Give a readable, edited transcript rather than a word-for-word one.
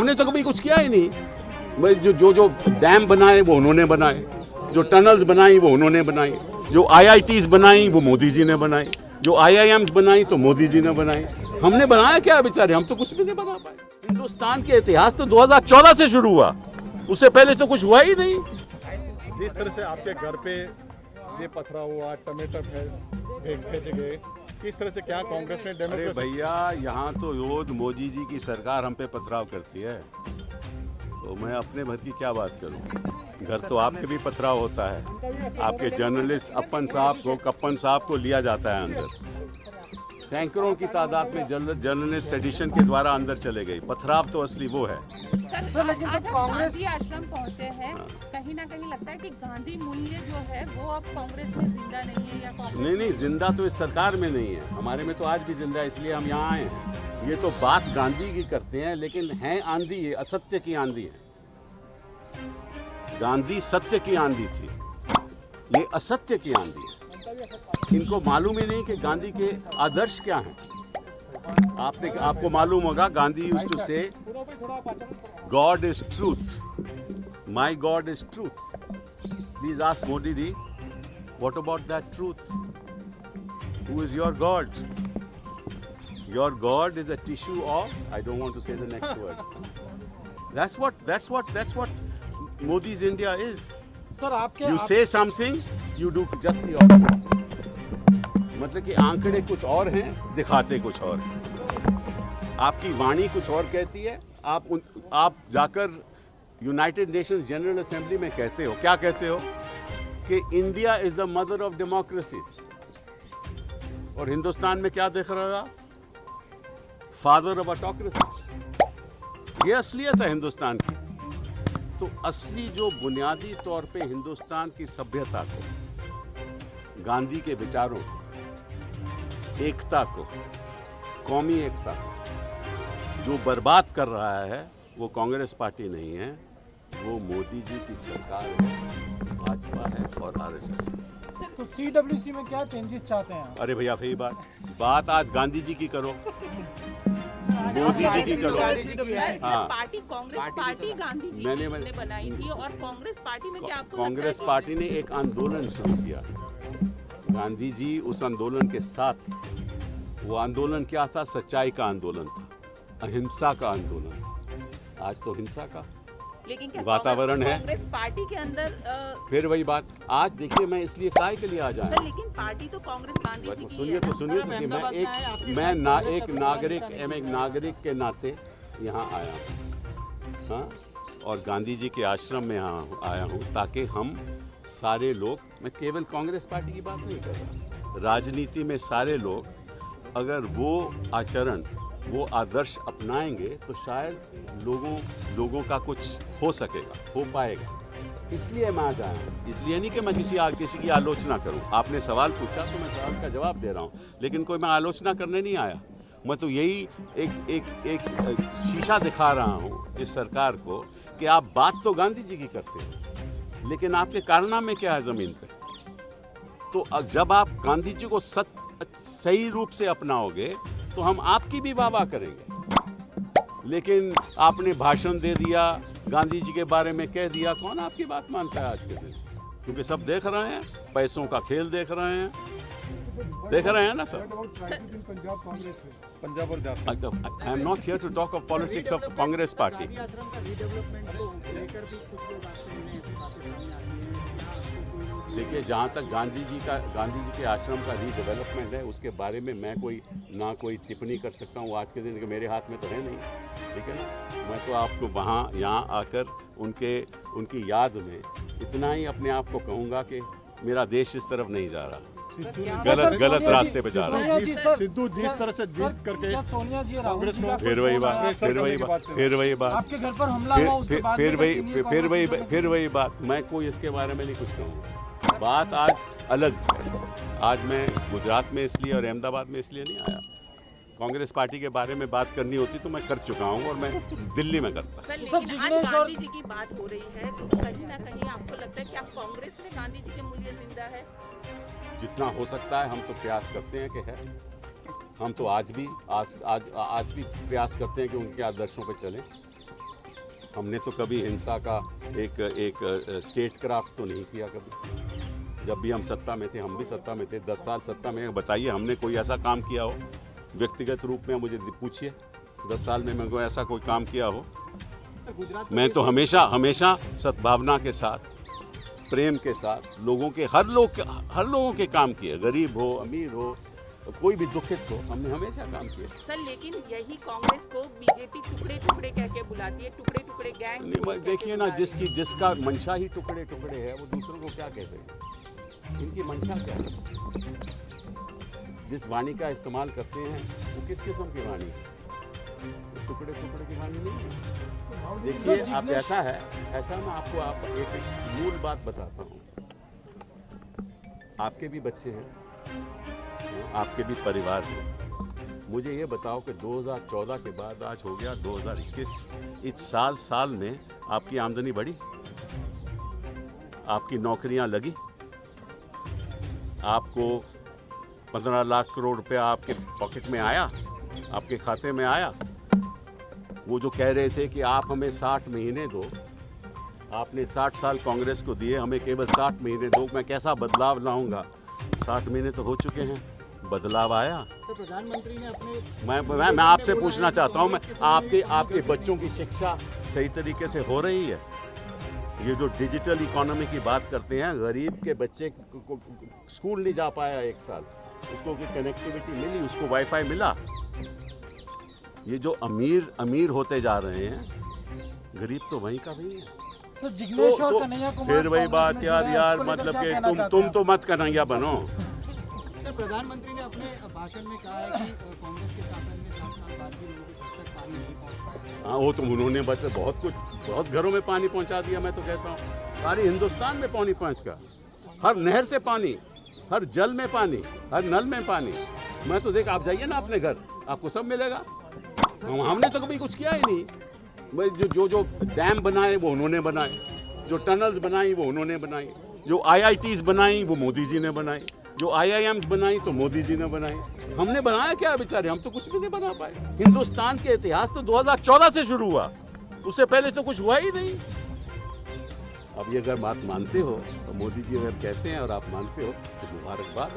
उन्होंने तो कभी कुछ किया ही नहीं। जो डैम बनाए वो उन्होंने बनाए, जो टनल्स बनाई वो उन्होंने बनाई, जो IITs बनाई वो मोदी जी ने बनाई, जो IIMs बनाई तो मोदी जी ने बनाई। हमने बनाया क्या बेचारे? हम तो कुछ भी नहीं बना पाए। हिंदुस्तान के इतिहास तो 2014 से शुरू हुआ, उससे पहले तो कुछ हुआ ही नहीं। जिस तरह से आपके घर पे ये पथराव हुआ, टमाटर भेजे गए, किस तरह से क्या कांग्रेस ने अरे भैया, यहाँ तो रोज मोदी जी की सरकार हम पे पथराव करती है, तो मैं अपने भर की क्या बात करूँ? घर तो आपके भी पथराव होता है। आपके जर्नलिस्ट कप्पन साहब को लिया जाता है अंदर। सैकड़ों की तादाद में जर्नलिस्ट सेडिशन के द्वारा अंदर चले गए। पथराव तो असली वो है। सर, लेकिन जब कांग्रेस आश्रम पहुंचे हैं, कहीं ना कहीं लगता है कि गांधी मूल्य जो है वो अब कांग्रेस में जिंदा नहीं है, या कांग्रेस नहीं, जिंदा तो इस सरकार में नहीं है, हमारे में तो आज भी जिंदा है, इसलिए हम यहाँ आए हैं। ये तो बात गांधी की करते हैं, लेकिन है आंधी, है असत्य की आंधी है। गांधी सत्य की आंधी थी, ये असत्य की आंधी है। इनको मालूम ही नहीं कि गांधी के आदर्श क्या हैं। आपको मालूम होगा, Gandhi used to say God is truth, my God is truth. Please ask Modi ji, what about that truth? Who is your God? Your God is a tissue of, I don't want to say the next word. That's what Modi's India is. Sir आपके You say something, you do just the opposite. मतलब कि आंकड़े कुछ और हैं, दिखाते कुछ और हैं। आपकी वाणी कुछ और कहती है, आप जाकर यूनाइटेड नेशंस जनरल असेंबली में कहते हो, क्या कहते हो? कि India is the mother of democracies. और हिंदुस्तान में क्या देख रहे हो आप? Father of autocracy. ये असलियत है हिंदुस्तान की। तो असली जो बुनियादी तौर पे हिंदुस्तान की सभ्यता को, गांधी के विचारों को, एकता को, कौमी एकता को जो बर्बाद कर रहा है, वो कांग्रेस पार्टी नहीं है, वो मोदी जी की सरकार है, भाजपा है और RSS। तो CWC में क्या चेंजेस चाहते हैं? अरे भैया, वही बात आज गांधी जी की करो, मोदी जी की करो। पार्टी कांग्रेस पार्टी गांधी जी ने बनाई थी, और कांग्रेस पार्टी में क्या आपको कांग्रेस पार्टी ने एक आंदोलन शुरू किया। गांधी जी उस आंदोलन के साथ थे। वो आंदोलन क्या था? सच्चाई का आंदोलन था, अहिंसा का आंदोलन। आज तो हिंसा का लेकिन क्या वातावरण है कांग्रेस पार्टी के अंदर। फिर वही बात। आज देखिए, मैं इसलिए काय के लिए आ जाए, लेकिन पार्टी तो कांग्रेस गांधी जी की सुनिए है। तो मैं एक नागरिक के नाते यहाँ आया हूँ, हाँ, और गांधी जी के आश्रम में यहाँ आया हूँ, ताकि हम सारे लोग, मैं केवल कांग्रेस पार्टी की बात नहीं कर रहा, राजनीति में सारे लोग अगर वो आचरण, वो आदर्श अपनाएंगे तो शायद लोगों का कुछ हो सकेगा, हो पाएगा। इसलिए मैं आज आया हूँ, इसलिए नहीं कि मैं किसी की आलोचना करूँ। आपने सवाल पूछा तो मैं सवाल का जवाब दे रहा हूँ, लेकिन कोई मैं आलोचना करने नहीं आया। मैं तो यही एक शीशा दिखा रहा हूँ इस सरकार को कि आप बात तो गांधी जी की करते हैं, लेकिन आपके कारनामे क्या है ज़मीन पे? तो जब आप गांधी जी को सही रूप से अपनाओगे तो हम आपकी भी वाह-वाह करेंगे। लेकिन आपने भाषण दे दिया, गांधी जी के बारे में कह दिया, कौन आपकी बात मानता है आज के दिन? क्योंकि सब देख रहे हैं, पैसों का खेल देख रहे हैं ना सर। पंजाब और Jharkhand. I am not here to talk of politics of Congress party. देखिए, जहाँ तक गांधी जी के आश्रम का रीडेवलपमेंट है, उसके बारे में मैं कोई टिप्पणी कर सकता हूँ। आज के दिन के मेरे हाथ में तो है नहीं, ठीक है ना। मैं तो आपको यहाँ आकर उनकी याद में इतना ही अपने आप को कहूँगा कि मेरा देश इस तरफ नहीं जा रहा, गलत रास्ते पे जा रहा है। सिद्धू जिस तरह से जीत करके सोनिया जी, राहुल जी, फिर वही बात आपके घर पर हमला हुआ, उसके बाद फिर वही बात। मैं कोई इसके बारे में नहीं कुछ कहूँगा। बात आज अलग है। आज मैं गुजरात में इसलिए और अहमदाबाद में इसलिए नहीं आया। कांग्रेस पार्टी के बारे में बात करनी होती तो मैं कर चुका हूँ, और मैं दिल्ली में करता। लेकिन आज गांधी जी की बात हो रही है, तो कहीं ना कहीं आपको लगता है कि आप कांग्रेस में गांधी जी के मूल्य जिंदा है? जितना हो सकता है हम तो प्रयास करते हैं कि है। हम तो आज भी प्रयास करते हैं कि उनके आदर्शों पर चलें। हमने तो कभी हिंसा का एक स्टेट क्राफ्ट तो नहीं किया कभी। जब भी हम सत्ता में थे, हम भी सत्ता में थे, 10 साल सत्ता में। बताइए हमने कोई ऐसा काम किया हो व्यक्तिगत रूप में, मुझे पूछिए 10 साल में मैं कोई ऐसा कोई काम किया हो। मैं तो हमेशा सद्भावना के साथ, प्रेम के साथ लोगों के हर लोगों के काम किए, गरीब हो अमीर हो कोई भी दुखित हो, हमने हमेशा काम किया। सर लेकिन यही कांग्रेस को बीजेपी टुकड़े टुकड़े कह के बुलाती है, टुकड़े टुकड़े गैंग। देखिए ना, जिसका मंशा ही टुकड़े टुकड़े है वो दूसरों को क्या कह सकते। इनकी मंशा क्या है? जिस वाणी का इस्तेमाल करते हैं वो किस किस्म की वाणी है? टुकड़े टुकड़े की वाणी नहीं है। देखिए आप ऐसा मैं आपको एक मूल बात बताता हूँ। आपके भी बच्चे हैं, आपके भी परिवार हैं। मुझे ये बताओ कि 2014 के बाद आज हो गया 2021, इस साल में आपकी आमदनी बढ़ी? आपकी नौकरियां लगी? आपको 15 लाख करोड़ रुपया आपके पॉकेट में आया, आपके खाते में आया? वो जो कह रहे थे कि आप हमें 60 महीने दो, आपने 60 साल कांग्रेस को दिए, हमें केवल 60 महीने दो, मैं कैसा बदलाव लाऊंगा। 60 महीने तो हो चुके हैं, बदलाव आया? तो प्रधानमंत्री ने अपने मैं आपसे पूछना चाहता हूँ, मैं आपके बच्चों की शिक्षा सही तरीके से हो रही है? ये जो डिजिटल इकोनॉमी की बात करते हैं, गरीब के बच्चे को स्कूल नहीं जा पाया 1 साल, उसको कनेक्टिविटी मिली, उसको वाईफाई मिला। ये जो अमीर होते जा रहे हैं, गरीब तो वहीं का वहीं है। तो जिग्नेश और कन्हैया कुमार फिर वही बात यार मतलब कि तुम तो मत कन्हैया बनो। सर प्रधानमंत्री ने अपने भाषण में कहा है कि कांग्रेस के शासन में 7 साल बाद भी लोगों तक पानी नहीं पहुंच पाया। हाँ, वो तो उन्होंने बस बहुत घरों में पानी पहुंचा दिया। मैं तो कहता हूँ सारे हिंदुस्तान में पानी पहुंच गया, हर नहर से पानी, हर जल में पानी, हर नल में पानी। मैं तो देख, आप जाइए ना अपने घर, आपको सब मिलेगा। हमने तो कभी कुछ किया ही नहीं। जो डैम बनाए वो उन्होंने बनाए, जो टनल्स बनाई वो उन्होंने बनाई, जो IITs बनाई वो मोदी जी ने बनाई, जो IIMs बनाई तो मोदी जी ने बनाई। हमने बनाया क्या बेचारे? हम तो कुछ भी नहीं बना पाए। हिंदुस्तान के इतिहास तो 2014 से शुरू हुआ, उससे पहले तो कुछ हुआ ही नहीं। अब ये अगर बात मानते हो तो मोदी जी अगर कहते हैं और आप मानते हो तो मुबारकबाद।